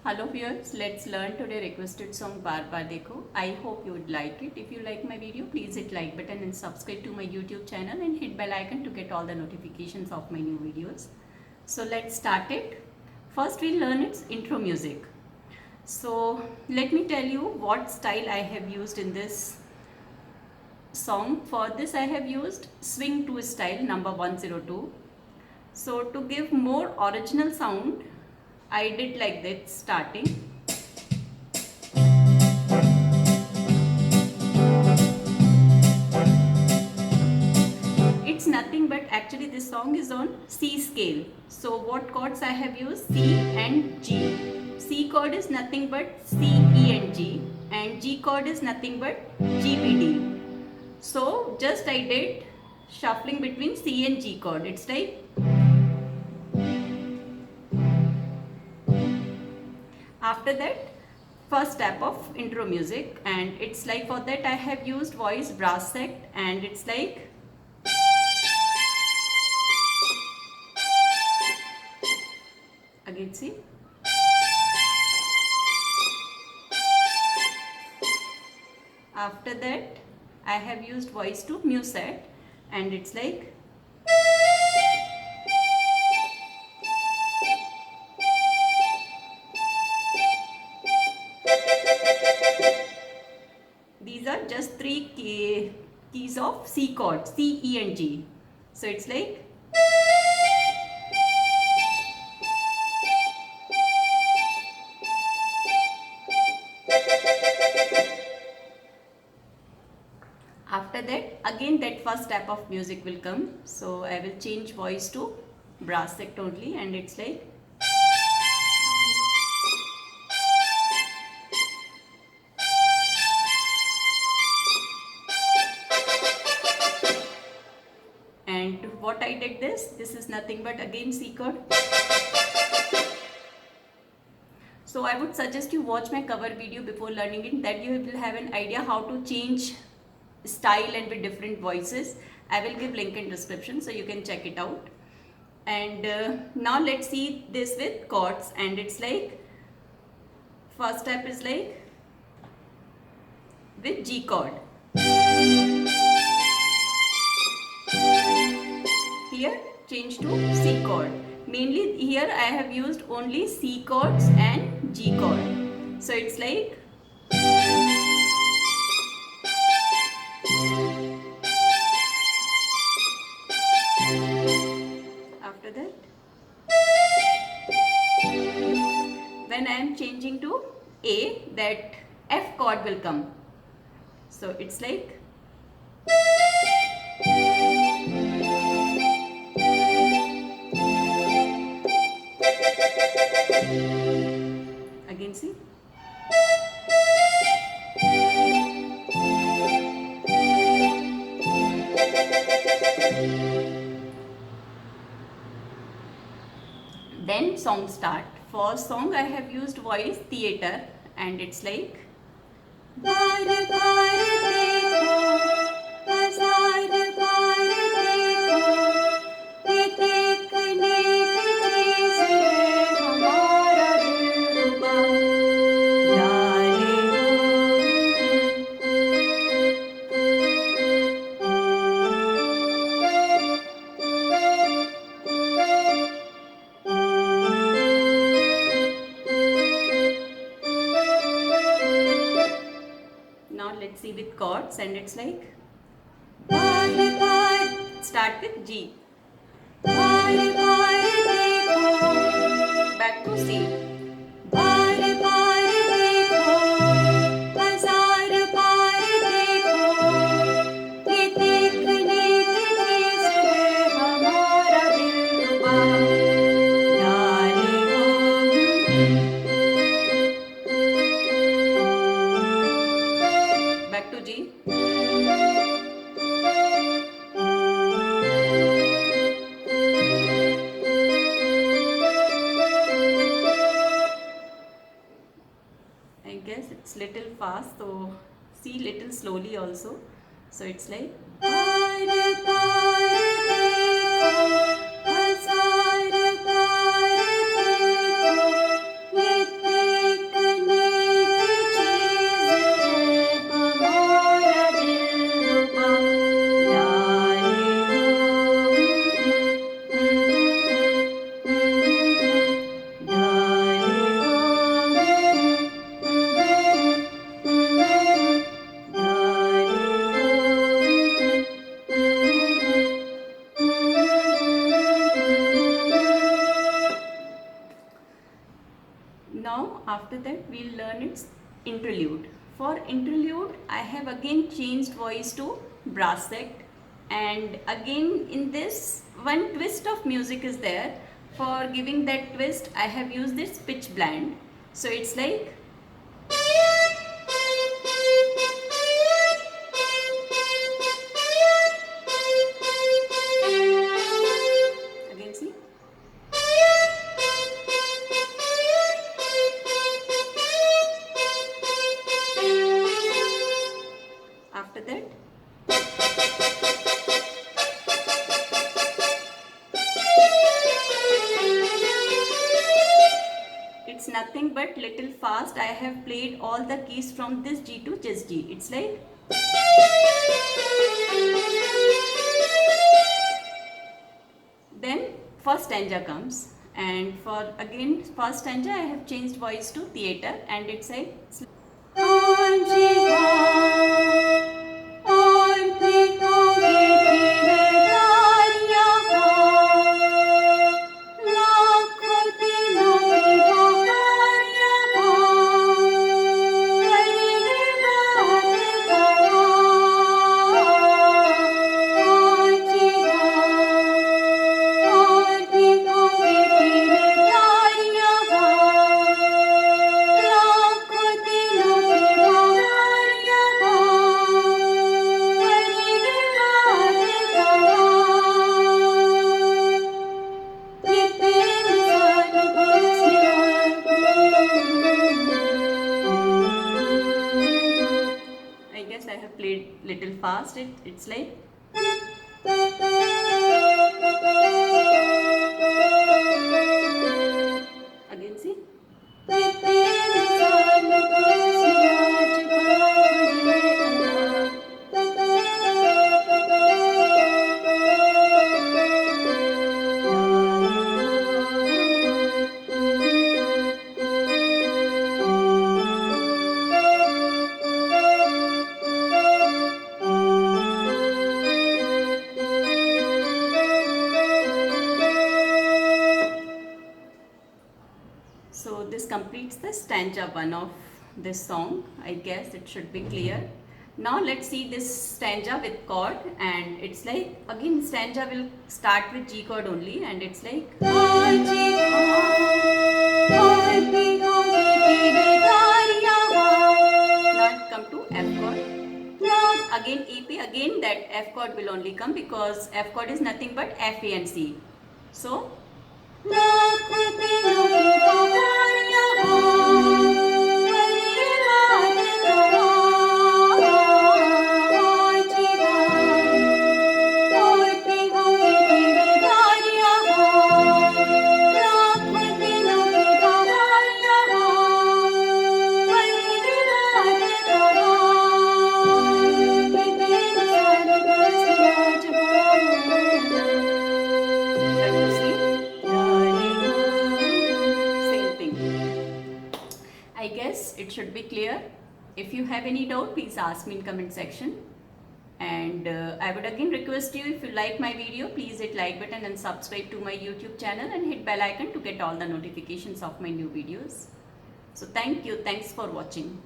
Hello viewers, let's learn today requested song Baar Baar Dekho. I hope you would like it. If you like my video, please hit like button and subscribe to my YouTube channel and hit bell icon to get all the notifications of my new videos. So let's start it. First we'll learn its intro music. So let me tell you what style I have used in this song. For this I have used swing 2 style number 102. So to give more original sound, I did like that starting. It's nothing but actually this song is on C scale. So what chords I have used? C and G. C chord is nothing but C, E and G, and G chord is nothing but G, B, D. So just I did shuffling between C and G chord. It's like after that first step of intro music, and it's like for that I have used voice brass set, and it's like again see. After that I have used voice to musette, and it's like these are just three keys of C chord, C, E and G. So it's like after that again that first step of music will come. So I will change voice to brass set only, and it's like and what I did this is nothing but again C chord. So I would suggest you watch my cover video before learning it, that you will have an idea how to change style and with different voices. I will give link in description so you can check it out. And now let's see this with chords, and it's like first step is like with G chord. Here change to C chord. Mainly here I have used only C chords and G chord. So it's like after that when I am changing to A, that F chord will come. So it's like again see. Then song start. For song I have used voice theater, and it's like बार बार देखो बाजार बार देखो ये देखने की चीज़ है हमारा दिलरुबा डाले now let's see with chords, and it's like bar bar start with G, बार बार देखो back to C, बार बार देखो बाजार बार देखो ये देखने की चीज़ है हमारा दिलरुबा डाले back to G, I guess it's little fast, so see little slowly also. So it's like बार बार देखो बाजार बार देखो ये Now after that we'll learn its interlude. For interlude I have again changed voice to brass sect, and again in this one twist of music is there. For giving that twist I have used this pitch blend. So it's like again see. After that it's nothing but little fast. I have played all the keys from this G to this G. It's like then first stanza comes, and for again first stanza I have changed voice to theater, and it's like I guess I have played little fast. It's like again see. So this completes the stanza 1 of this song. I guess it should be clear. Now let's see this stanza with chord, and it's like again stanza will start with G chord only, and it's like not come to F chord. Again EP, again that F chord will only come because F chord is nothing but F, A and C. So I guess it should be clear. If you have any doubt, please ask me in comment section. And I would again request you, if you like my video, please hit like button and subscribe to my YouTube channel and hit bell icon to get all the notifications of my new videos. So thank you. Thanks for watching.